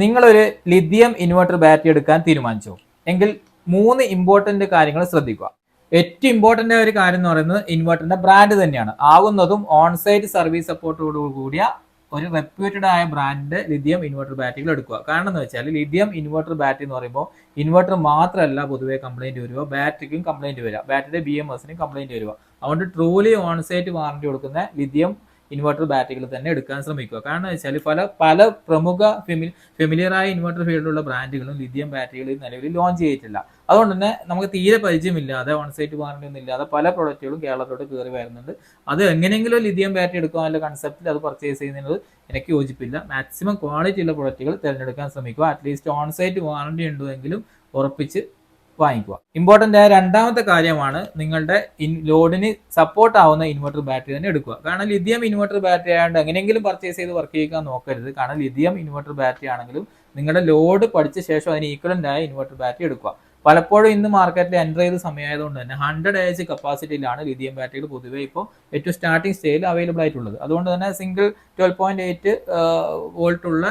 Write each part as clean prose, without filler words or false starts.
നിങ്ങളൊരു lithium inverter battery എടുക്കാൻ തീരുമാനിച്ചോ എങ്കിൽ 3 ഇമ്പോർട്ടന്റ് കാര്യങ്ങൾ ശ്രദ്ധിക്കുക. ഏറ്റവും ഇമ്പോർട്ടന്റ് ആയ ഒരു കാര്യം എന്ന് പറയുന്നത് ഇൻവെർട്ടറിന്റെ ബ്രാൻഡ് തന്നെയാണ്. ആവുന്നതും ഓൺസൈറ്റ് സർവീസ് സപ്പോർട്ടോട് കൂടിയ ഒരു റെപ്യൂട്ടഡ് ആയ ബ്രാൻഡിന്റെ ലിഥിയം ഇൻവെർട്ടർ ബാറ്ററികൾ എടുക്കുക. കാരണം എന്ന് വെച്ചാൽ ലിഥിയം ഇൻവെർട്ടർ ബാറ്ററി എന്ന് പറയുമ്പോൾ ഇൻവെർട്ടർ മാത്രമല്ല പൊതുവെ കംപ്ലൈന്റ് വരിക, ബാറ്ററിക്കും കംപ്ലൈന്റ് വരിക, ബാറ്ററിയുടെ BMSനും കംപ്ലൈന്റ് വരിക. അതുകൊണ്ട് ട്രൂലി ഓൺസൈറ്റ് വാറന്റി കൊടുക്കുന്ന ലിഥിയം ഇൻവെർട്ടർ ബാറ്ററികൾ തന്നെ എടുക്കാൻ ശ്രമിക്കുക. കാരണം വെച്ചാൽ പല പ്രമുഖ ഫെമിലിയറായ ഇൻവെർട്ടർ ഫീൽഡിലുള്ള ബ്രാൻഡുകളും ലിഥിയം ബാറ്ററികൾ നിലവിൽ ലോഞ്ച് ചെയ്തിട്ടില്ല. അതുകൊണ്ട് തന്നെ നമുക്ക് തീരെ പരിചയമില്ലാതെ ഓൺസൈറ്റ് വാറന്റി ഒന്നും ഇല്ലാതെ പല പ്രൊഡക്റ്റുകളും കേരളത്തോട്ട് കയറി വരുന്നുണ്ട്. അത് എങ്ങനെയെങ്കിലും ലിഥിയം ബാറ്ററി എടുക്കാനുള്ള കൺസെപ്റ്റിൽ അത് പർച്ചേസ് ചെയ്യുന്നത് എനിക്ക് യോജിപ്പില്ല. മാക്സിമം ക്വാളിറ്റി ഉള്ള പ്രൊഡക്റ്റുകൾ തിരഞ്ഞെടുക്കാൻ ശ്രമിക്കുക. അറ്റ്ലീസ്റ്റ് ഓൺസൈറ്റ് വാറന്റി ഉണ്ടെങ്കിലും ഉറപ്പിച്ച് വാങ്ങിക്കുക. ഇമ്പോർട്ടൻ്റ് ആയ രണ്ടാമത്തെ കാര്യമാണ് നിങ്ങളുടെ ലോഡിന് സപ്പോർട്ട് ആവുന്ന ഇൻവെർട്ടർ ബാറ്ററി തന്നെ എടുക്കുക. കാരണം ലിഥിയം ഇൻവെർട്ടർ ബാറ്ററി ആയതുകൊണ്ട് എങ്ങനെയെങ്കിലും പർച്ചേസ് ചെയ്ത് വർക്ക് ചെയ്യിക്കാൻ നോക്കരുത്. കാരണം ലിഥിയം ഇൻവെർട്ടർ ബാറ്ററി ആണെങ്കിലും നിങ്ങളുടെ ലോഡ് പഠിച്ച ശേഷം അതിന് ഈക്വലന്റ് ആയ ഇൻവെർട്ടർ ബാറ്ററി എടുക്കുക. പലപ്പോഴും ഇന്ന് മാർക്കറ്റിൽ എൻ്റർ ചെയ്ത സമയമായതുകൊണ്ട് തന്നെ 100 AH കപ്പാസിറ്റിയിലാണ് ലിഥിയം ബാറ്ററികൾ പൊതുവെ ഇപ്പോൾ ഏറ്റവും സ്റ്റാർട്ടിംഗ് സ്റ്റേജിൽ അവൈലബിൾ ആയിട്ടുള്ളത്. അതുകൊണ്ട് തന്നെ സിംഗിൾ 12.8 വോൾട്ട് ഉള്ള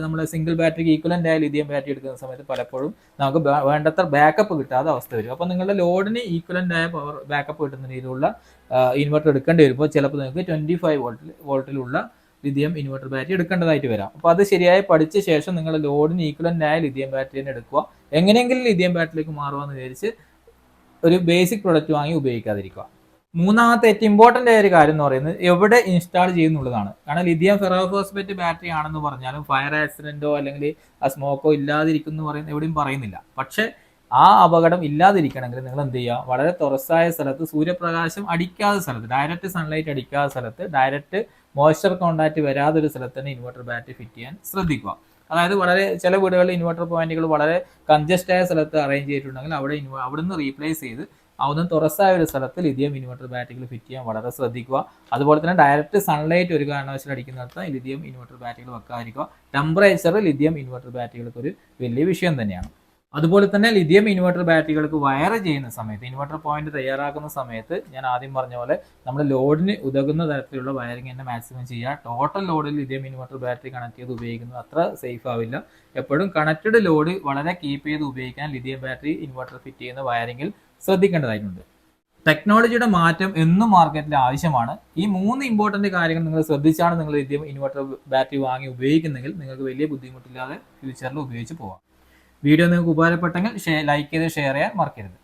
നമ്മുടെ സിംഗിൾ ബാറ്ററിക്ക് ഈക്വലന്റ് ആയ ലിഥിയം ബാറ്ററി എടുക്കുന്ന സമയത്ത് പലപ്പോഴും നമുക്ക് വേണ്ടത്ര ബാക്കപ്പ് കിട്ടാതെ അവസ്ഥ വരും. അപ്പോൾ നിങ്ങളുടെ ലോഡിന് ഈക്വലന്റ് ആയ പവർ ബാക്കപ്പ് കിട്ടുന്ന രീതിയിലുള്ള ഇൻവെർട്ടർ എടുക്കേണ്ടി വരുമ്പോൾ ചിലപ്പോൾ നിങ്ങൾക്ക് 25 വോൾട്ടിലുള്ള ലിഥിയം ഇൻവെർട്ടർ ബാറ്ററി എടുക്കേണ്ടതായിട്ട് വരാം. അപ്പോൾ അത് ശരിയായി പഠിച്ച ശേഷം നിങ്ങളുടെ ലോഡിന് ഈക്വലന്റ് ആയ ലിഥിയം ബാറ്ററി തന്നെ എടുക്കുക. എങ്ങനെയെങ്കിലും ലിഥിയം ബാറ്ററിയിലേക്ക് മാറുകയെന്ന് വിചാരിച്ച് ഒരു ബേസിക് പ്രൊഡക്റ്റ് വാങ്ങി ഉപയോഗിക്കാതിരിക്കുക. മൂന്നാമത്തെ ഏറ്റവും ഇമ്പോർട്ടൻ്റ് ആയ ഒരു കാര്യം എന്ന് പറയുന്നത് എവിടെ ഇൻസ്റ്റാൾ ചെയ്യുന്നുള്ളതാണ്. കാരണം ലിഥിയം ഫെറോഫോസ്ഫേറ്റ് ബാറ്ററി ആണെന്ന് പറഞ്ഞാലും ഫയർ ആക്സിഡന്റോ അല്ലെങ്കിൽ ആ സ്മോക്കോ ഇല്ലാതിരിക്കുന്നു പറയുന്ന എവിടെയും പറയുന്നില്ല. പക്ഷെ ആ അപകടം ഇല്ലാതിരിക്കണമെങ്കിൽ നിങ്ങൾ എന്ത് ചെയ്യുക, വളരെ തുറസായ സ്ഥലത്ത്, സൂര്യപ്രകാശം അടിക്കാത്ത സ്ഥലത്ത്, ഡയറക്റ്റ് സൺലൈറ്റ് അടിക്കാത്ത സ്ഥലത്ത്, ഡയറക്റ്റ് മോയ്സ്ചർ കോണ്ടാക്ട് വരാത്തൊരു സ്ഥലത്ത് തന്നെ ഇൻവെർട്ടർ ബാറ്ററി ഫിറ്റ് ചെയ്യാൻ ശ്രദ്ധിക്കുക. അതായത് വളരെ ചില വീടുകളിൽ ഇൻവെർട്ടർ പോയിന്റുകൾ വളരെ കൺജസ്റ്റ് ആയ സ്ഥലത്ത് അറേഞ്ച് ചെയ്തിട്ടുണ്ടെങ്കിൽ അവിടുന്ന് റീപ്ലേസ് ചെയ്ത് അതൊന്നും തുറസായ ഒരു സ്ഥലത്ത് ലിഥിയം ഇൻവെർട്ടർ ബാറ്ററികൾ ഫിറ്റ് ചെയ്യാൻ വളരെ ശ്രദ്ധിക്കുക. അതുപോലെ തന്നെ ഡയറക്റ്റ് സൺലൈറ്റ് ഒരു കാരണവശാലും അടിക്കുന്നിടത്ത് ലിഥിയം ഇൻവെർട്ടർ ബാറ്ററികൾ വെക്കാതിരിക്കുക. ടെമ്പറേച്ചർ ലിഥിയം ഇൻവെർട്ടർ ബാറ്ററികൾക്ക് ഒരു വലിയ വിഷയം തന്നെയാണ്. അതുപോലെ തന്നെ ലിഥിയം ഇൻവെർട്ടർ ബാറ്ററികൾക്ക് വയർ ചെയ്യുന്ന സമയത്ത്, ഇൻവെർട്ടർ പോയിന്റ് തയ്യാറാക്കുന്ന സമയത്ത് ഞാൻ ആദ്യം പറഞ്ഞ പോലെ നമ്മുടെ ലോഡിന് ഉതകുന്ന തരത്തിലുള്ള വയറിംഗ് തന്നെ മാക്സിമം ചെയ്യുക. ടോട്ടൽ ലോഡിൽ ലിഥിയം ഇൻവെർട്ടർ ബാറ്ററി കണക്ട് ചെയ്ത് ഉപയോഗിക്കുന്നത് അത്ര സേഫ് ആവില്ല. എപ്പോഴും കണക്റ്റഡ് ലോഡ് വളരെ കീപ്പ് ചെയ്ത് ഉപയോഗിക്കാൻ ലിഥിയം ബാറ്ററി ഇൻവെർട്ടർ ഫിറ്റ് ചെയ്യുന്ന വയറിംഗിൽ ശ്രദ്ധിക്കേണ്ടതായിട്ടുണ്ട്. ടെക്നോളജിയുടെ മാറ്റം എന്നും മാർക്കറ്റിൽ ആവശ്യമാണ്. ഈ 3 ഇമ്പോർട്ടന്റ് കാര്യങ്ങൾ നിങ്ങൾ ശ്രദ്ധിച്ചാണ് നിങ്ങൾ ലിഥിയം ഇൻവെർട്ടർ ബാറ്ററി വാങ്ങി ഉപയോഗിക്കുന്നെങ്കിൽ നിങ്ങൾക്ക് വലിയ ബുദ്ധിമുട്ടില്ലാതെ ഫ്യൂച്ചറിൽ ഉപയോഗിച്ച് പോകാം. വീഡിയോ നിങ്ങൾക്ക് ഉപകാരപ്പെട്ടെങ്കിൽ ലൈക്ക് ചെയ്ത് ഷെയർ ചെയ്യാൻ മറക്കരുത്.